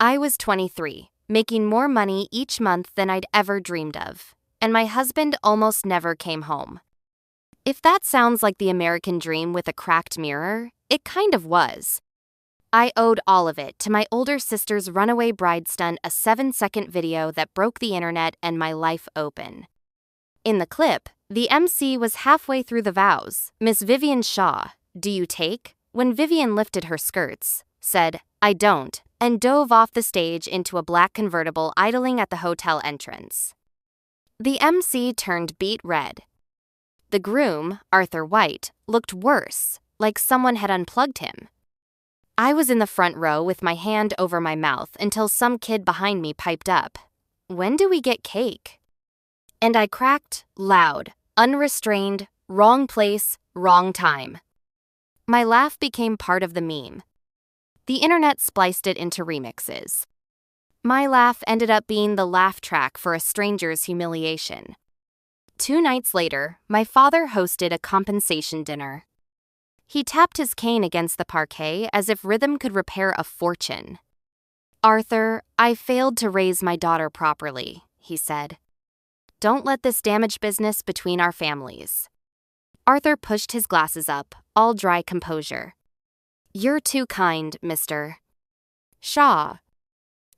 I was 23, making more money each month than I'd ever dreamed of, and my husband almost never came home. If that sounds like the American dream with a cracked mirror, it kind of was. I owed all of it to my older sister's runaway bride stunt, a 7-second video that broke the internet and my life open. In the clip, the MC was halfway through the vows. Miss Vivian Shaw, do you take? When Vivian lifted her skirts, said, I don't, and dove off the stage into a black convertible idling at the hotel entrance. The MC turned beet red. The groom, Arthur White, looked worse, like someone had unplugged him. I was in the front row with my hand over my mouth until some kid behind me piped up, when do we get cake? And I cracked, loud, unrestrained, wrong place, wrong time. My laugh became part of the meme. The internet spliced it into remixes. My laugh ended up being the laugh track for a stranger's humiliation. 2 nights later, my father hosted a compensation dinner. He tapped his cane against the parquet as if rhythm could repair a fortune. Arthur, I failed to raise my daughter properly, he said. Don't let this damage business between our families. Arthur pushed his glasses up, all dry composure. You're too kind, Mr. Shaw.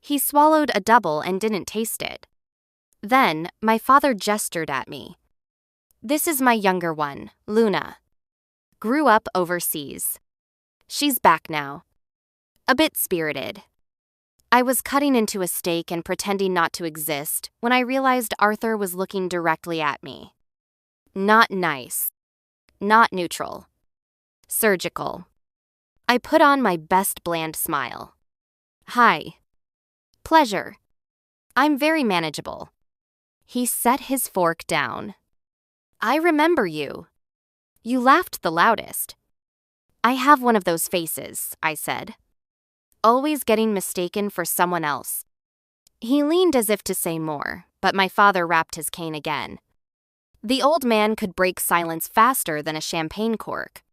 He swallowed a double and didn't taste it. Then, my father gestured at me. This is my younger one, Luna. Grew up overseas. She's back now. A bit spirited. I was cutting into a steak and pretending not to exist when I realized Arthur was looking directly at me. Not nice. Not neutral. Surgical. I put on my best bland smile. Hi. Pleasure. I'm very manageable. He set his fork down. I remember you. You laughed the loudest. I have one of those faces, I said. Always getting mistaken for someone else. He leaned as if to say more, but my father rapped his cane again. The old man could break silence faster than a champagne cork.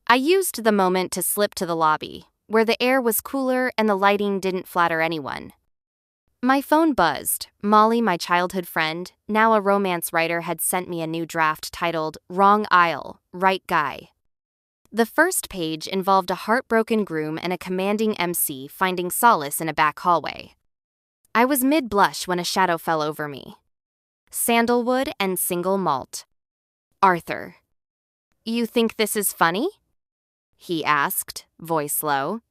I used the moment to slip to the lobby, where the air was cooler and the lighting didn't flatter anyone. My phone buzzed. Molly, my childhood friend, now a romance writer, had sent me a new draft titled Wrong Aisle, Right Guy. The first page involved a heartbroken groom and a commanding MC finding solace in a back hallway. I was mid-blush when a shadow fell over me. Sandalwood and single malt. Arthur. You think this is funny? He asked, voice low.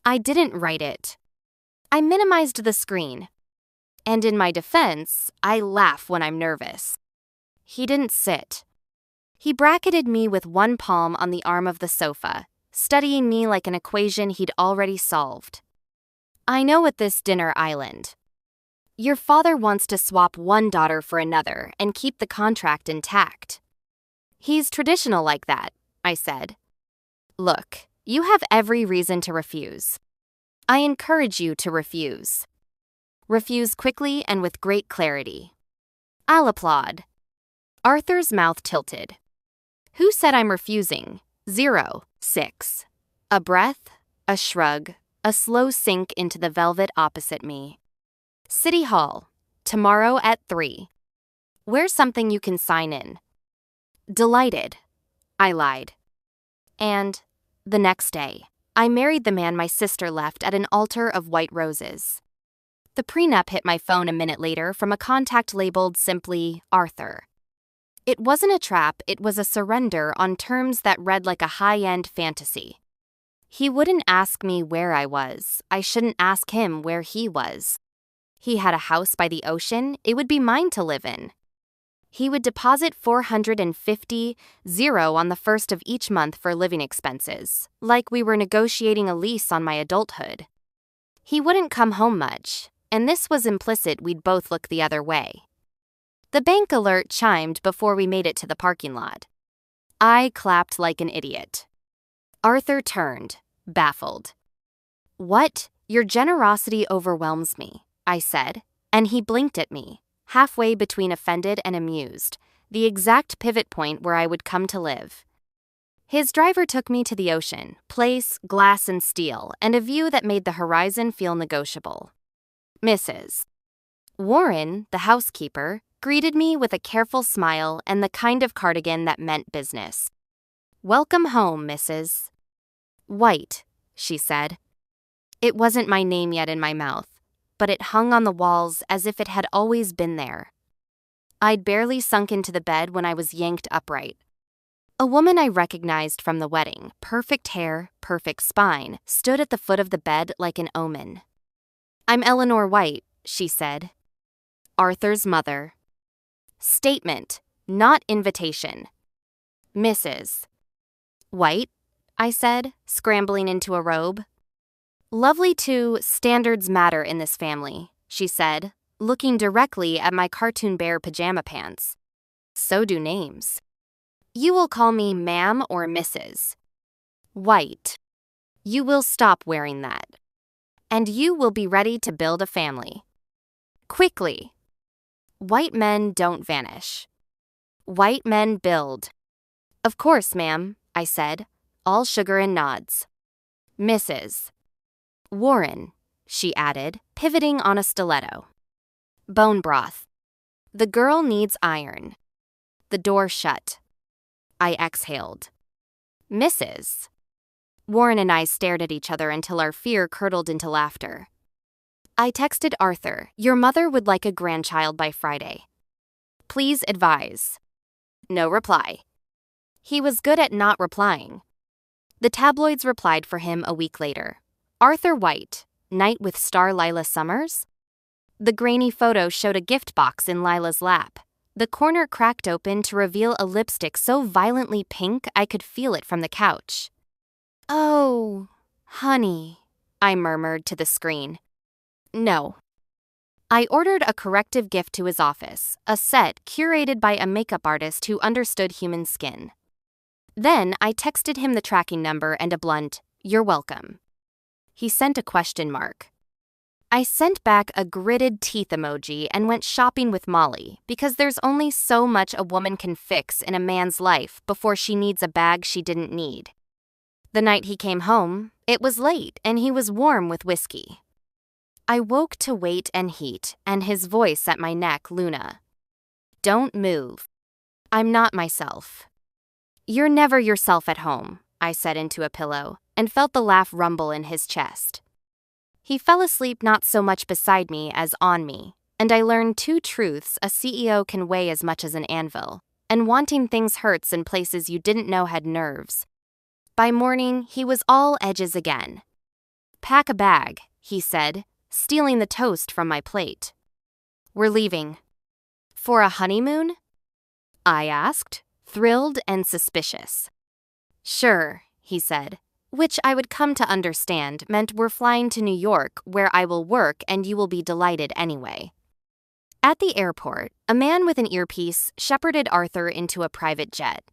I didn't write it. I minimized the screen. And in my defense, I laugh when I'm nervous. He didn't sit. He bracketed me with one palm on the arm of the sofa, studying me like an equation he'd already solved. I know at this dinner island. Your father wants to swap one daughter for another and keep the contract intact. He's traditional like that, I said. Look, you have every reason to refuse. I encourage you to refuse. Refuse quickly and with great clarity. I'll applaud. Arthur's mouth tilted. Who said I'm refusing? 0, 6. A breath, a shrug, a slow sink into the velvet opposite me. City Hall, tomorrow at 3. Where's something you can sign in? Delighted, I lied. And the next day, I married the man my sister left at an altar of white roses. The prenup hit my phone a minute later from a contact labeled simply Arthur. It wasn't a trap, it was a surrender on terms that read like a high-end fantasy. He wouldn't ask me where I was. I shouldn't ask him where he was. He had a house by the ocean, it would be mine to live in. He would deposit $450 on the first of each month for living expenses, like we were negotiating a lease on my adulthood. He wouldn't come home much, and this was implicit we'd both look the other way. The bank alert chimed before we made it to the parking lot. I clapped like an idiot. Arthur turned, baffled. What? Your generosity overwhelms me, I said, and he blinked at me, halfway between offended and amused, the exact pivot point where I would come to live. His driver took me to the ocean, place, glass, and steel, and a view that made the horizon feel negotiable. Mrs. Warren, the housekeeper, greeted me with a careful smile and the kind of cardigan that meant business. "Welcome home, Mrs. White," she said. It wasn't my name yet in my mouth, but it hung on the walls as if it had always been there. I'd barely sunk into the bed when I was yanked upright. A woman I recognized from the wedding, perfect hair, perfect spine, stood at the foot of the bed like an omen. "I'm Eleanor White," she said. "Arthur's mother." Statement, not invitation. "Mrs. White," I said, scrambling into a robe. "Lovely to standards matter in this family," she said, looking directly at my cartoon bear pajama pants. "So do names. You will call me ma'am or Mrs. White. You will stop wearing that. And you will be ready to build a family. Quickly. White men don't vanish. White men build." "Of course, ma'am," I said, all sugar and nods. "Mrs. Warren," she added, pivoting on a stiletto. "Bone broth. The girl needs iron." The door shut. I exhaled. "Mrs. Warren and I stared at each other until our fear curdled into laughter. I texted Arthur, "Your mother would like a grandchild by Friday. Please advise." No reply. He was good at not replying. The tabloids replied for him a week later. "Arthur White, night with star Lila Summers?" The grainy photo showed a gift box in Lila's lap. The corner cracked open to reveal a lipstick so violently pink I could feel it from the couch. "Oh, honey," I murmured to the screen. "No." I ordered a corrective gift to his office, a set curated by a makeup artist who understood human skin. Then I texted him the tracking number and a blunt, "You're welcome." He sent a question mark. I sent back a gritted teeth emoji and went shopping with Molly because there's only so much a woman can fix in a man's life before she needs a bag she didn't need. The night he came home, it was late and he was warm with whiskey. I woke to weight and heat and his voice at my neck, "Luna. Don't move. I'm not myself." "You're never yourself at home," I said into a pillow and felt the laugh rumble in his chest. He fell asleep not so much beside me as on me, and I learned two truths a CEO can weigh as much as an anvil, and wanting things hurts in places you didn't know had nerves. By morning, he was all edges again. "Pack a bag," he said, stealing the toast from my plate. "We're leaving." "For a honeymoon?" I asked, thrilled and suspicious. "Sure," he said, which I would come to understand meant we're flying to New York where I will work and you will be delighted anyway. At the airport, a man with an earpiece shepherded Arthur into a private jet.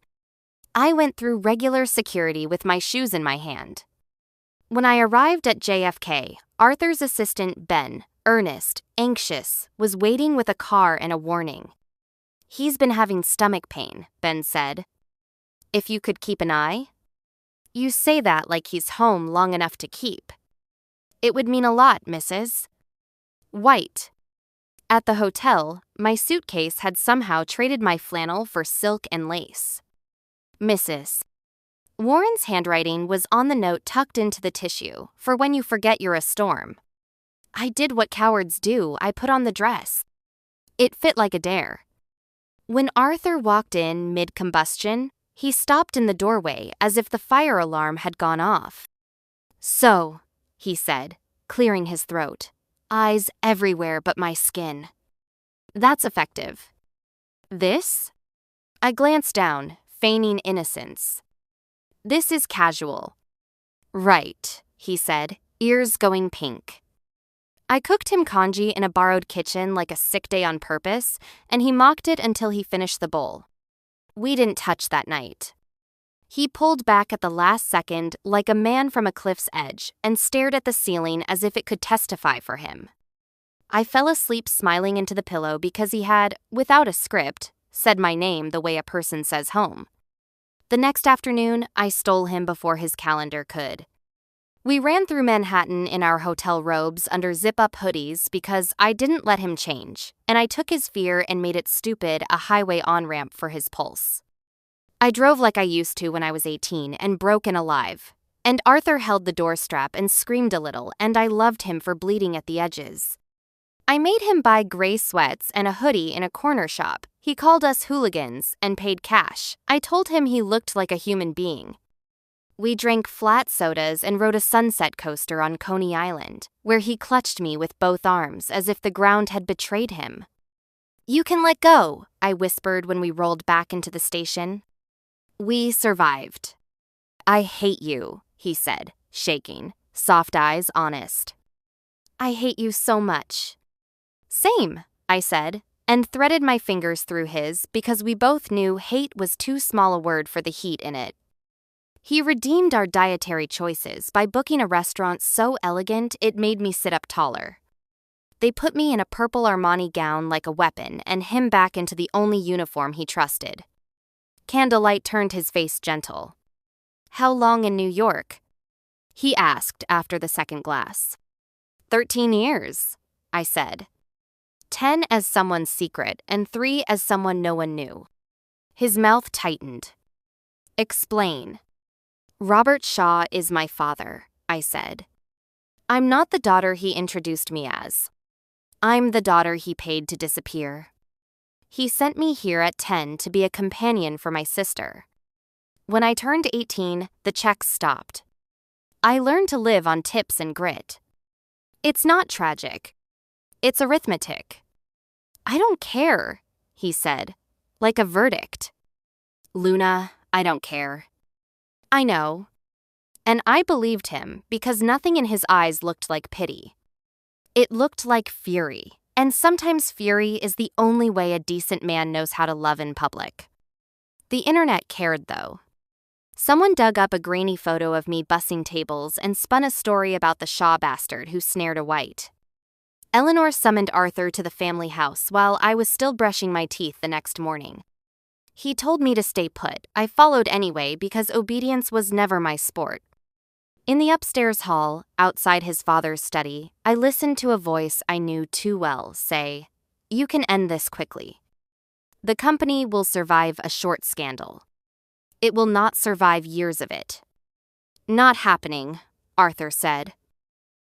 I went through regular security with my shoes in my hand. When I arrived at JFK, Arthur's assistant Ben, earnest, anxious, was waiting with a car and a warning. "He's been having stomach pain," Ben said. "If you could keep an eye?" "You say that like he's home long enough to keep." "It would mean a lot, Mrs. White." At the hotel, my suitcase had somehow traded my flannel for silk and lace. "Mrs. Warren's handwriting was on the note tucked into the tissue, for when you forget you're a storm. I did what cowards do, I put on the dress. It fit like a dare. When Arthur walked in mid-combustion, he stopped in the doorway as if the fire alarm had gone off. "So," he said, clearing his throat, eyes everywhere but my skin. "That's effective. This?" I glanced down, feigning innocence. "This is casual." "Right," he said, ears going pink. I cooked him congee in a borrowed kitchen like a sick day on purpose, and he mocked it until he finished the bowl. We didn't touch that night. He pulled back at the last second like a man from a cliff's edge and stared at the ceiling as if it could testify for him. I fell asleep smiling into the pillow because he had, without a script, said my name the way a person says home. The next afternoon, I stole him before his calendar could. We ran through Manhattan in our hotel robes under zip-up hoodies because I didn't let him change, and I took his fear and made it stupid a highway on-ramp for his pulse. I drove like I used to when I was 18 and broken alive. And Arthur held the doorstrap and screamed a little, and I loved him for bleeding at the edges. I made him buy gray sweats and a hoodie in a corner shop. He called us hooligans and paid cash. I told him he looked like a human being. We drank flat sodas and rode a sunset coaster on Coney Island, where he clutched me with both arms as if the ground had betrayed him. "You can let go," I whispered when we rolled back into the station. We survived. "I hate you," he said, shaking, soft eyes honest. "I hate you so much." "Same," I said, and threaded my fingers through his because we both knew hate was too small a word for the heat in it. He redeemed our dietary choices by booking a restaurant so elegant it made me sit up taller. They put me in a purple Armani gown like a weapon and him back into the only uniform he trusted. Candlelight turned his face gentle. "How long in New York?" he asked after the second glass. 13 years, I said. 10 as someone's secret and 3 as someone no one knew. His mouth tightened. "Explain." "Robert Shaw is my father," I said. "I'm not the daughter he introduced me as. I'm the daughter he paid to disappear. He sent me here at 10 to be a companion for my sister. When I turned 18, the checks stopped. I learned to live on tips and grit. It's not tragic. It's arithmetic." "I don't care," he said, like a verdict. "Luna, I don't care." "I know." And I believed him because nothing in his eyes looked like pity. It looked like fury, and sometimes fury is the only way a decent man knows how to love in public. The internet cared, though. Someone dug up a grainy photo of me bussing tables and spun a story about the Shaw bastard who snared a white. Eleanor summoned Arthur to the family house while I was still brushing my teeth the next morning. He told me to stay put. I followed anyway because obedience was never my sport. In the upstairs hall, outside his father's study, I listened to a voice I knew too well say, "You can end this quickly. The company will survive a short scandal. It will not survive years of it." "Not happening," Arthur said.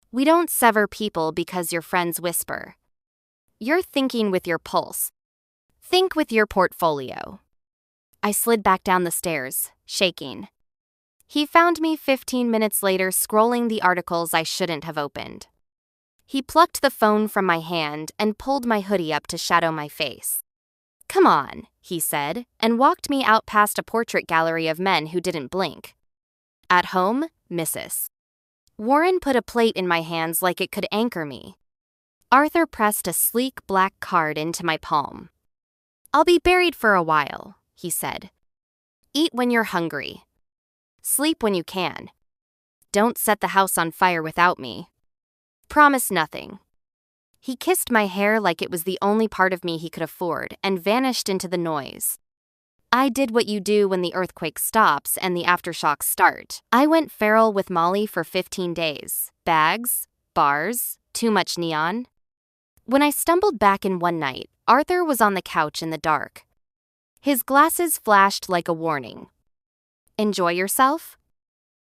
"We don't sever people because your friends whisper. You're thinking with your pulse. Think with your portfolio." I slid back down the stairs, shaking. He found me 15 minutes later scrolling the articles I shouldn't have opened. He plucked the phone from my hand and pulled my hoodie up to shadow my face. "Come on," he said, and walked me out past a portrait gallery of men who didn't blink. "At home, Mrs." Warren put a plate in my hands like it could anchor me. Arthur pressed a sleek black card into my palm. "I'll be buried for a while," he said. "Eat when you're hungry. Sleep when you can. Don't set the house on fire without me. Promise nothing." He kissed my hair like it was the only part of me he could afford and vanished into the noise. I did what you do when the earthquake stops and the aftershocks start. I went feral with Molly for 15 days. Bags, bars, too much neon. When I stumbled back in one night, Arthur was on the couch in the dark. His glasses flashed like a warning. "Enjoy yourself?"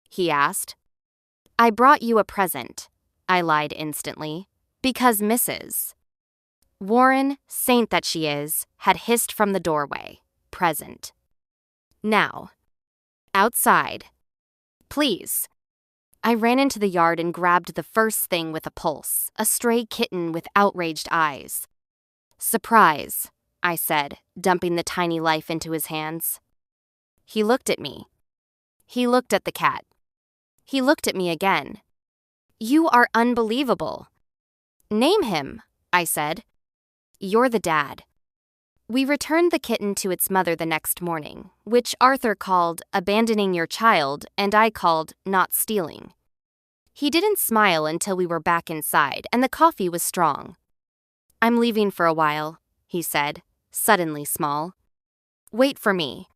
he asked. "I brought you a present," I lied instantly, because Mrs. Warren, saint that she is, had hissed from the doorway. Present. "Now. Outside. Please." I ran into the yard and grabbed the first thing with a pulse, a stray kitten with outraged eyes. "Surprise," I said, dumping the tiny life into his hands. He looked at me. He looked at the cat. He looked at me again. "You are unbelievable." "Name him," I said. "You're the dad." We returned the kitten to its mother the next morning, which Arthur called abandoning your child and I called not stealing. He didn't smile until we were back inside and the coffee was strong. "I'm leaving for a while," he said, suddenly small. "Wait for me."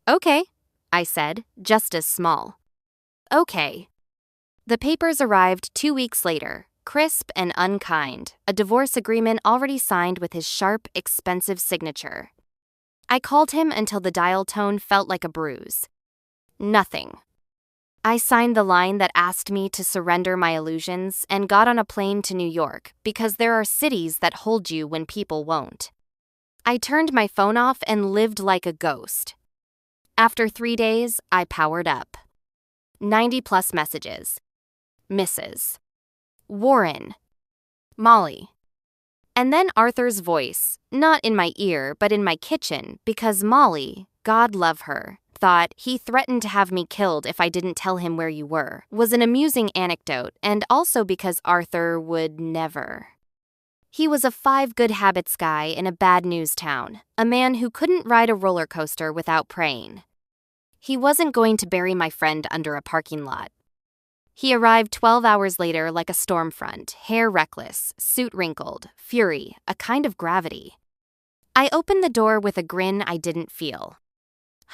"Okay," I said, just as small. Okay. The papers arrived 2 weeks later, crisp and unkind, a divorce agreement already signed with his sharp, expensive signature. I called him until the dial tone felt like a bruise. Nothing. I signed the line that asked me to surrender my illusions and got on a plane to New York because there are cities that hold you when people won't. I turned my phone off and lived like a ghost. After 3 days, I powered up. 90+ messages. Mrs. Warren. Molly. And then Arthur's voice, not in my ear but in my kitchen, because Molly, God love her, thought he threatened to have me killed if I didn't tell him where you were, was an amusing anecdote, and also because Arthur would never. He was a 5 good habits guy in a bad news town, a man who couldn't ride a roller coaster without praying. He wasn't going to bury my friend under a parking lot. He arrived 12 hours later like a storm front, hair reckless, suit wrinkled, fury, a kind of gravity. I opened the door with a grin I didn't feel.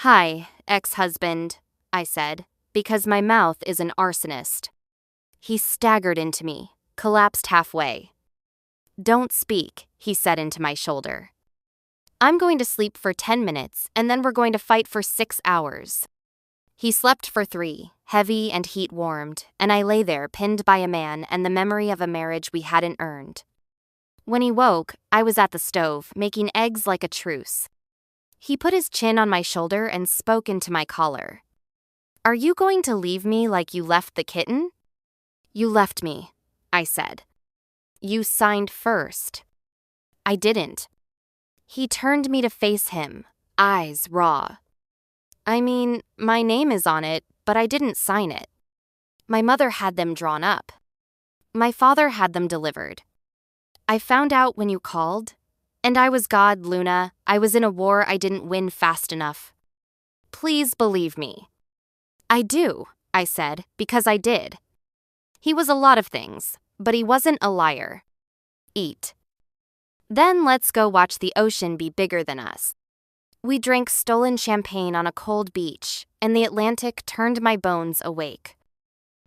"Hi, ex-husband," I said, because my mouth is an arsonist. He staggered into me, collapsed halfway. "Don't speak," he said into my shoulder. "I'm going to sleep for 10 minutes, and then we're going to fight for 6 hours." He slept for 3, heavy and heat-warmed, and I lay there pinned by a man and the memory of a marriage we hadn't earned. When he woke, I was at the stove, making eggs like a truce. He put his chin on my shoulder and spoke into my collar. "Are you going to leave me like you left the kitten?" "You left me," I said. "You signed first." "I didn't." He turned me to face him, eyes raw. "I mean, my name is on it, but I didn't sign it. My mother had them drawn up. My father had them delivered. I found out when you called. And I was God, Luna. I was in a war I didn't win fast enough. Please believe me." "I do," I said, because I did. He was a lot of things, but he wasn't a liar. Eat. Then let's go watch the ocean be bigger than us. We drank stolen champagne on a cold beach, and the Atlantic turned my bones awake.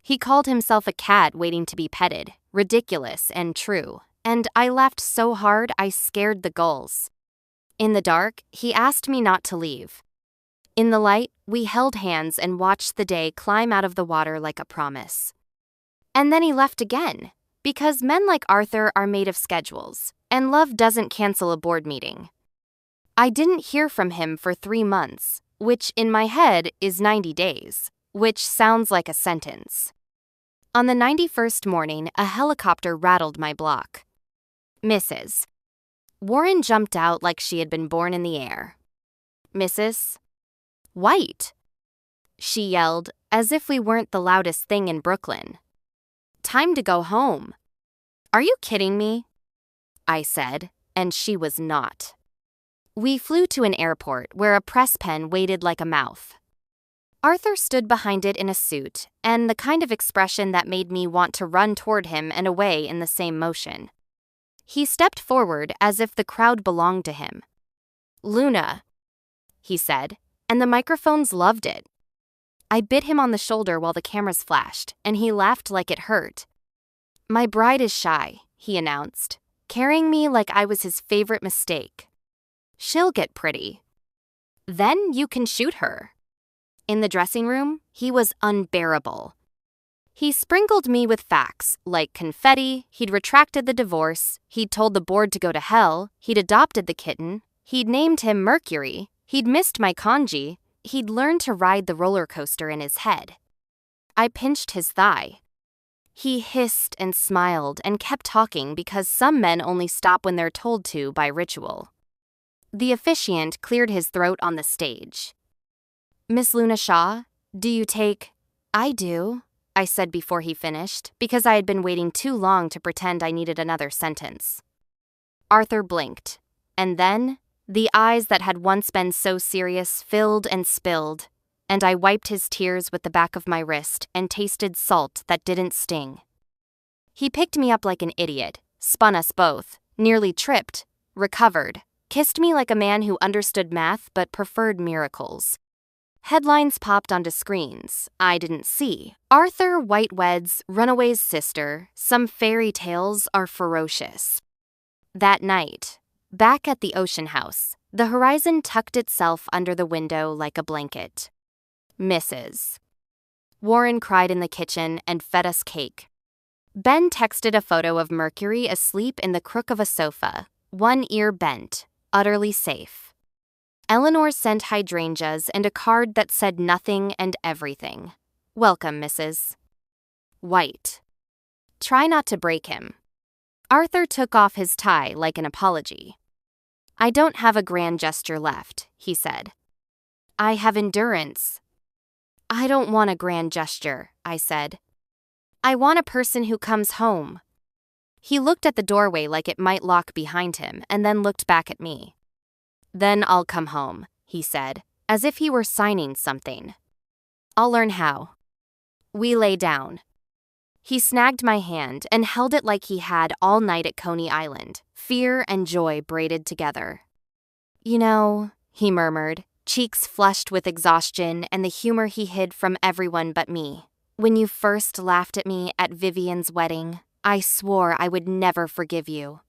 He called himself a cat waiting to be petted, ridiculous and true, and I laughed so hard I scared the gulls. In the dark, he asked me not to leave. In the light, we held hands and watched the day climb out of the water like a promise. And then he left again, because men like Arthur are made of schedules, and love doesn't cancel a board meeting. I didn't hear from him for 3 months, which in my head is 90 days, which sounds like a sentence. On the 91st morning, a helicopter rattled my block. "Mrs. Warren jumped out like she had been born in the air. "Mrs. White," she yelled, as if we weren't the loudest thing in Brooklyn. "Time to go home." "Are you kidding me?" I said, and she was not. We flew to an airport where a press pen waited like a mouth. Arthur stood behind it in a suit, and the kind of expression that made me want to run toward him and away in the same motion. He stepped forward as if the crowd belonged to him. "Luna," he said, and the microphones loved it. I bit him on the shoulder while the cameras flashed, and he laughed like it hurt. "My bride is shy," he announced, carrying me like I was his favorite mistake. "She'll get pretty. Then you can shoot her." In the dressing room, he was unbearable. He sprinkled me with facts, like confetti, he'd retracted the divorce, he'd told the board to go to hell, he'd adopted the kitten, he'd named him Mercury, he'd missed my kanji, he'd learned to ride the roller coaster in his head. I pinched his thigh. He hissed and smiled and kept talking because some men only stop when they're told to by ritual. The officiant cleared his throat on the stage. "Miss Luna Shaw, do you take—" "I do," I said before he finished, because I had been waiting too long to pretend I needed another sentence. Arthur blinked, and then the eyes that had once been so serious filled and spilled, and I wiped his tears with the back of my wrist and tasted salt that didn't sting. He picked me up like an idiot, spun us both, nearly tripped, recovered, kissed me like a man who understood math but preferred miracles. Headlines popped onto screens I didn't see. Arthur White weds runaway's sister. Some fairy tales are ferocious. That night, back at the ocean house, the horizon tucked itself under the window like a blanket. Mrs. Warren cried in the kitchen and fed us cake. Ben texted a photo of Mercury asleep in the crook of a sofa, one ear bent, utterly safe. Eleanor sent hydrangeas and a card that said nothing and everything. Welcome, Mrs. White. Try not to break him. Arthur took off his tie like an apology. I don't have a grand gesture left, he said. I have endurance. I don't want a grand gesture, I said. I want a person who comes home. He looked at the doorway like it might lock behind him and then looked back at me. Then I'll come home, he said, as if he were signing something. I'll learn how. We lay down. He snagged my hand and held it like he had all night at Coney Island, fear and joy braided together. You know, he murmured, cheeks flushed with exhaustion and the humor he hid from everyone but me. When you first laughed at me at Vivian's wedding, I swore I would never forgive you.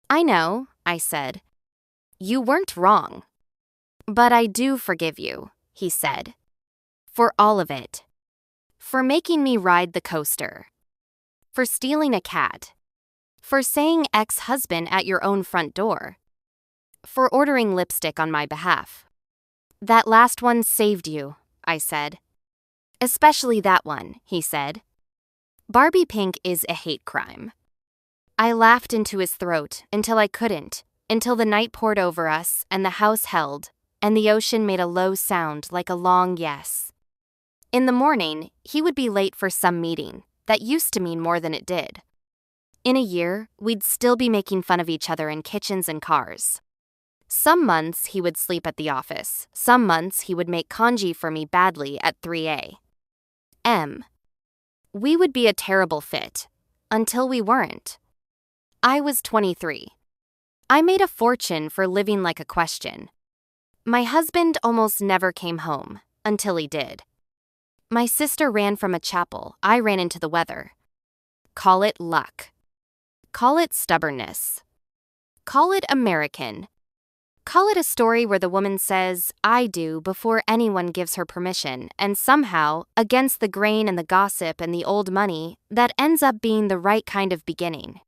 I know, I said. You weren't wrong. But I do forgive you, he said. For all of it. For making me ride the coaster. For stealing a cat. For saying ex-husband at your own front door. For ordering lipstick on my behalf. That last one saved you, I said. Especially that one, he said. Barbie pink is a hate crime. I laughed into his throat until I couldn't, until the night poured over us and the house held, and the ocean made a low sound like a long yes. In the morning, he would be late for some meeting that used to mean more than it did. In a year, we'd still be making fun of each other in kitchens and cars. Some months he would sleep at the office. Some months he would make congee for me badly at 3 a.m. We would be a terrible fit, until we weren't. I was 23. I made a fortune for living like a question. My husband almost never came home, until he did. My sister ran from a chapel. I ran into the weather. Call it luck. Call it stubbornness. Call it American. Call it a story where the woman says, I do, before anyone gives her permission, and somehow, against the grain and the gossip and the old money, that ends up being the right kind of beginning.